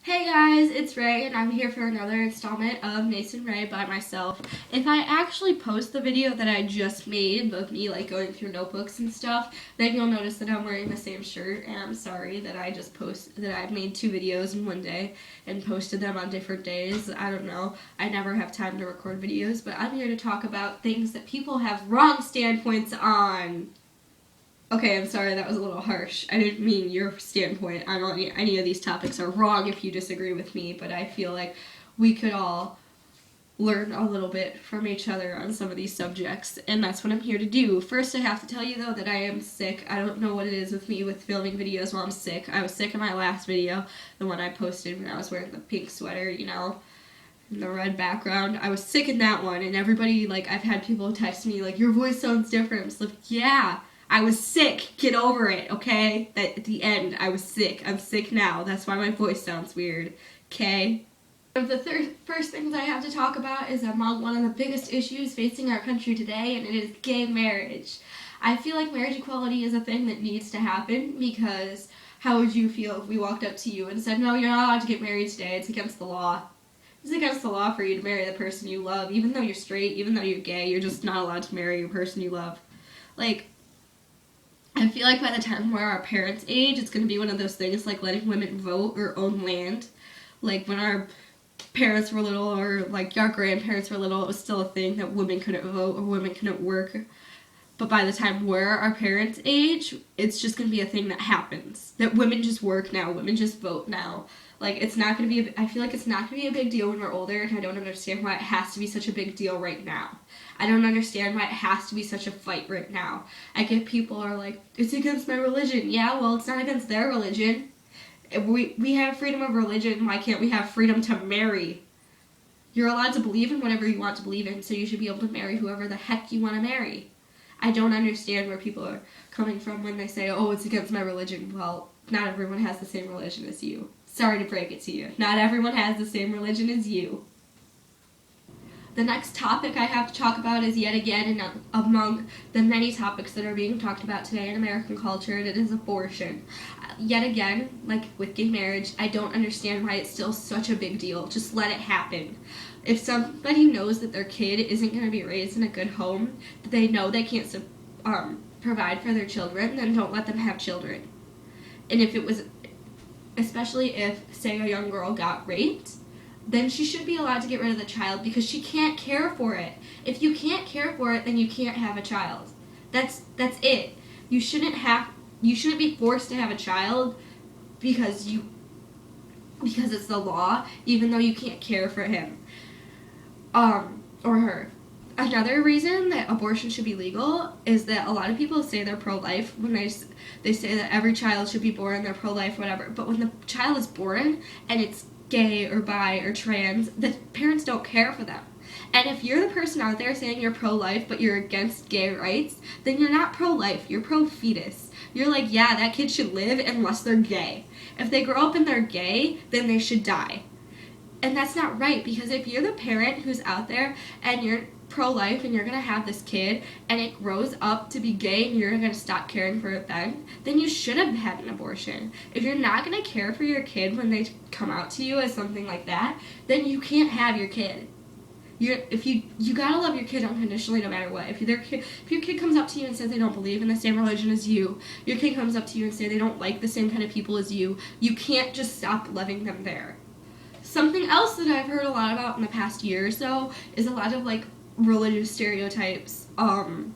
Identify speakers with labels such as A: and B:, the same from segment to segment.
A: Hey guys, it's Ray and I'm here for another installment of Mason Ray by myself. If I actually post the video that I just made of me going through notebooks and stuff, then you'll notice that I'm wearing the same shirt, and I'm sorry that I've made two videos in one day and posted them on different days. I don't know. I never have time to record videos, but I'm here to talk about things that people have wrong standpoints on. Okay, I'm sorry, that was a little harsh. I didn't mean your standpoint on any of these topics are wrong if you disagree with me, but I feel like we could all learn a little bit from each other on some of these subjects, and that's what I'm here to do. First, I have to tell you, though, that I am sick. I don't know what it is with me with filming videos while I'm sick. I was sick in my last video, the one I posted when I was wearing the pink sweater, and the red background. I was sick in that one, and everybody, I've had people text me, your voice sounds different. I'm just like, yeah. I was sick. Get over it, okay? That at the end, I was sick. I'm sick now. That's why my voice sounds weird, okay? One of the first things I have to talk about is among one of the biggest issues facing our country today, and it is gay marriage. I feel like marriage equality is a thing that needs to happen because how would you feel if we walked up to you and said, no, you're not allowed to get married today. It's against the law. It's against the law for you to marry the person you love. Even though you're straight, even though you're gay, you're just not allowed to marry a person you love. I feel like by the time we're our parents' age, it's going to be one of those things like letting women vote or own land. Like when our parents were little or our grandparents were little, it was still a thing that women couldn't vote or women couldn't work. But by the time we're our parents' age, it's just going to be a thing that happens. That women just work now, women just vote now. It's not going to be, I feel like it's not going to be a big deal when we're older, and I don't understand why it has to be such a big deal right now. I don't understand why it has to be such a fight right now. I get people are like, it's against my religion. Yeah, well, it's not against their religion. If we have freedom of religion, why can't we have freedom to marry? You're allowed to believe in whatever you want to believe in, so you should be able to marry whoever the heck you want to marry. I don't understand where people are coming from when they say, oh, it's against my religion. Well, not everyone has the same religion as you. Sorry to break it to you. Not everyone has the same religion as you. The next topic I have to talk about is yet again among the many topics that are being talked about today in American culture, and it is abortion. Yet again, like with gay marriage, I don't understand why it's still such a big deal. Just let it happen. If somebody knows that their kid isn't going to be raised in a good home, that they know they can't provide for their children, then don't let them have children. And especially if, say, a young girl got raped, then she should be allowed to get rid of the child because she can't care for it. If you can't care for it, then you can't have a child. That's it. You shouldn't be forced to have a child because it's the law, even though you can't care for him or her. Another reason that abortion should be legal is that a lot of people say they're pro-life when they say that every child should be born, they're pro-life, whatever. But when the child is born and it's gay or bi or trans, the parents don't care for them. And if you're the person out there saying you're pro-life but you're against gay rights, then you're not pro-life, you're pro-fetus. You're like, yeah, that kid should live unless they're gay. If they grow up and they're gay, then they should die. And that's not right, because if you're the parent who's out there and you're pro-life and you're going to have this kid and it grows up to be gay and you're going to stop caring for it then you should have had an abortion. If you're not going to care for your kid when they come out to you as something like that, then you can't have your kid. You gotta love your kid unconditionally no matter what. If your kid comes up to you and says they don't believe in the same religion as you, your kid comes up to you and says they don't like the same kind of people as you can't just stop loving them there. Something else that I've heard a lot about in the past year or so is a lot of religious stereotypes. I'm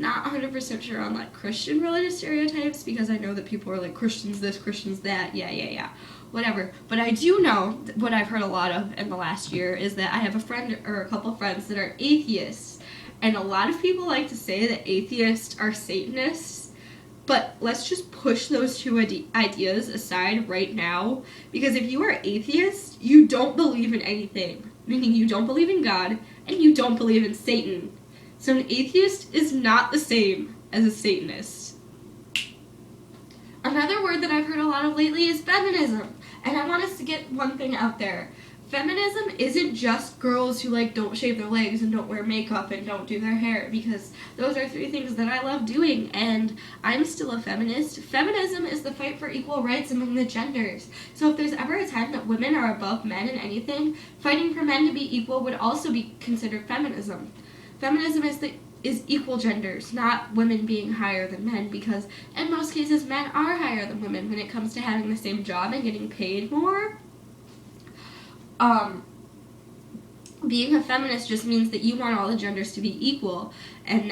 A: not 100% sure on Christian religious stereotypes because I know that people are like Christians this, Christians that, yeah, whatever. But I do know what I've heard a lot of in the last year is that I have a friend or a couple friends that are atheists, and a lot of people like to say that atheists are Satanists. But let's just push those two ideas aside right now, because if you are atheist, you don't believe in anything, meaning you don't believe in God and you don't believe in Satan. So an atheist is not the same as a Satanist. Another word that I've heard a lot of lately is feminism, and I want us to get one thing out there. Feminism isn't just girls who like don't shave their legs and don't wear makeup and don't do their hair, because those are 3 things that I love doing, and I'm still a feminist. Feminism is the fight for equal rights among the genders. So if there's ever a time that women are above men in anything, fighting for men to be equal would also be considered feminism. Feminism is equal genders, not women being higher than men, because in most cases men are higher than women when it comes to having the same job and getting paid more. Being a feminist just means that you want all the genders to be equal, and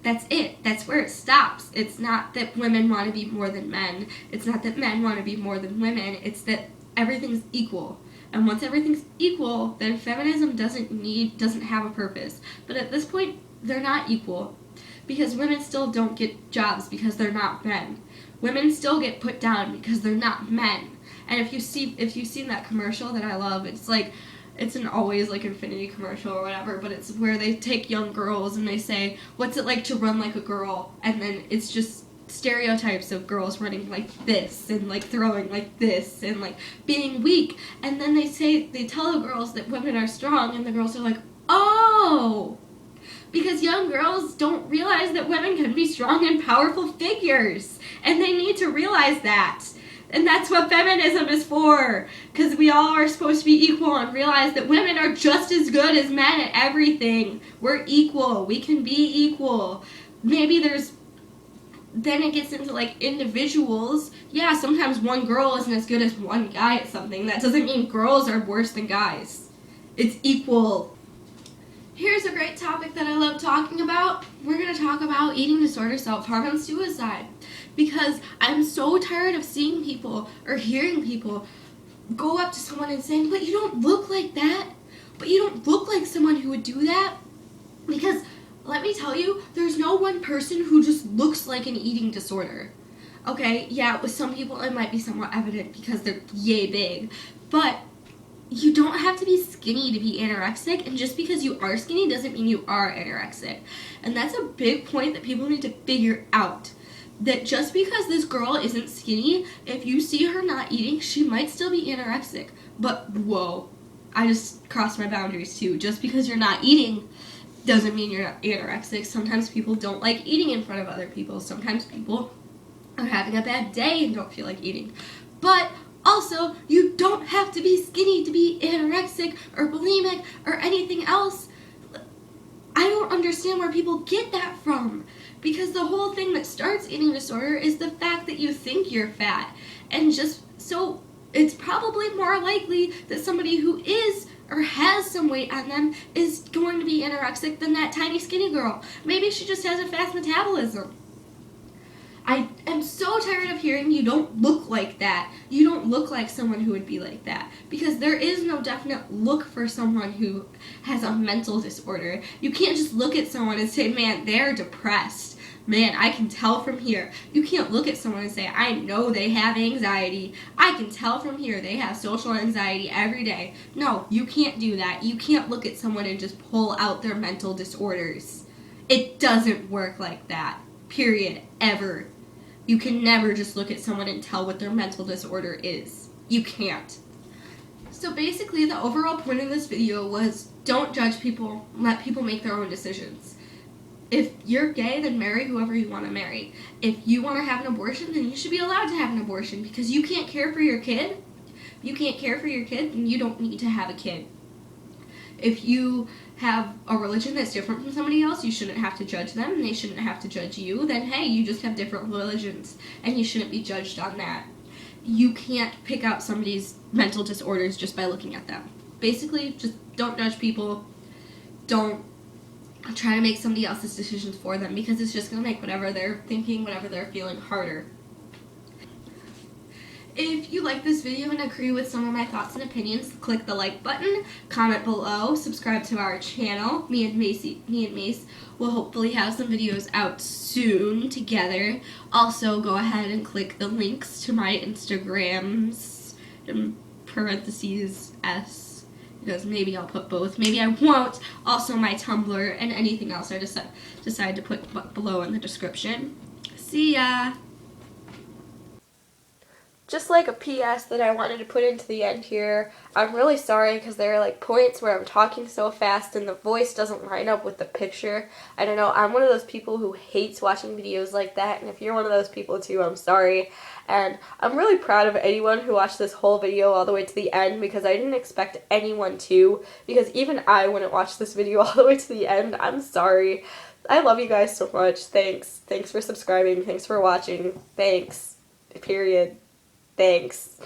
A: that's it. That's where it stops. It's not that women want to be more than men. It's not that men want to be more than women. It's that everything's equal. And once everything's equal, then feminism doesn't have a purpose. But at this point, they're not equal, because women still don't get jobs because they're not men. Women still get put down because they're not men. And if you've seen that commercial that I love, it's an Always like Infinity commercial or whatever, but it's where they take young girls and they say, what's it like to run like a girl? And then it's just stereotypes of girls running like this and like throwing like this and like being weak. And then they tell the girls that women are strong, and the girls are like, oh, because young girls don't realize that women can be strong and powerful figures, and they need to realize that. And that's what feminism is for, because we all are supposed to be equal and realize that women are just as good as men at everything. We're equal. We can be equal. Maybe then it gets into like individuals. Yeah, sometimes one girl isn't as good as one guy at something. That doesn't mean girls are worse than guys. It's equal. Here's a great topic that I love talking about. We're going to talk about eating disorder, self-harm, and suicide. Because I'm so tired of seeing people or hearing people go up to someone and saying, but you don't look like that. But you don't look like someone who would do that. Because let me tell you, there's no one person who just looks like an eating disorder. Okay, yeah, with some people it might be somewhat evident because they're yay big. But you don't have to be skinny to be anorexic, and just because you are skinny doesn't mean you are anorexic. And that's a big point that people need to figure out. That just because this girl isn't skinny, if you see her not eating, she might still be anorexic. But whoa, I just crossed my boundaries too. Just because you're not eating doesn't mean you're not anorexic. Sometimes people don't like eating in front of other people. Sometimes people are having a bad day and don't feel like eating. But also, you don't have to be skinny to be anorexic or bulimic or anything else. I don't understand where people get that from. Because the whole thing that starts eating disorder is the fact that you think you're fat. And just so it's probably more likely that somebody who is or has some weight on them is going to be anorexic than that tiny skinny girl. Maybe she just has a fast metabolism. I am so tired of hearing you don't look like that. You don't look like someone who would be like that. Because there is no definite look for someone who has a mental disorder. You can't just look at someone and say, man, they're depressed. Man, I can tell from here. You can't look at someone and say, I know they have anxiety. I can tell from here they have social anxiety every day. No, you can't do that. You can't look at someone and just pull out their mental disorders. It doesn't work like that. Period. Ever. You can never just look at someone and tell what their mental disorder is. You can't. So basically, the overall point of this video was don't judge people. Let people make their own decisions. If you're gay, then marry whoever you want to marry. If you want to have an abortion, then you should be allowed to have an abortion, because you can't care for your kid. If you can't care for your kid, then you don't need to have a kid. If you have a religion that's different from somebody else, you shouldn't have to judge them, and they shouldn't have to judge you. Then hey, you just have different religions, and you shouldn't be judged on that. You can't pick out somebody's mental disorders just by looking at them. Basically, just don't judge people. Don't try to make somebody else's decisions for them, because it's just going to make whatever they're thinking, whatever they're feeling, harder. If you like this video and agree with some of my thoughts and opinions, click the like button, comment below, subscribe to our channel. Me and Mace will hopefully have some videos out soon together. Also, go ahead and click the links to my Instagrams, in parentheses S, because maybe I'll put both, maybe I won't. Also my Tumblr and anything else I decide to put below in the description. See ya! just like a PS that I wanted to put into the end here. I'm really sorry because there are like points where I'm talking so fast and the voice doesn't line up with the picture. I don't know, I'm one of those people who hates watching videos like that, and if you're one of those people too, I'm sorry. And I'm really proud of anyone who watched this whole video all the way to the end, because I didn't expect anyone to, because even I wouldn't watch this video all the way to the end. I'm sorry. I love you guys so much. Thanks. Thanks for subscribing. Thanks for watching. Thanks. Period. Thanks.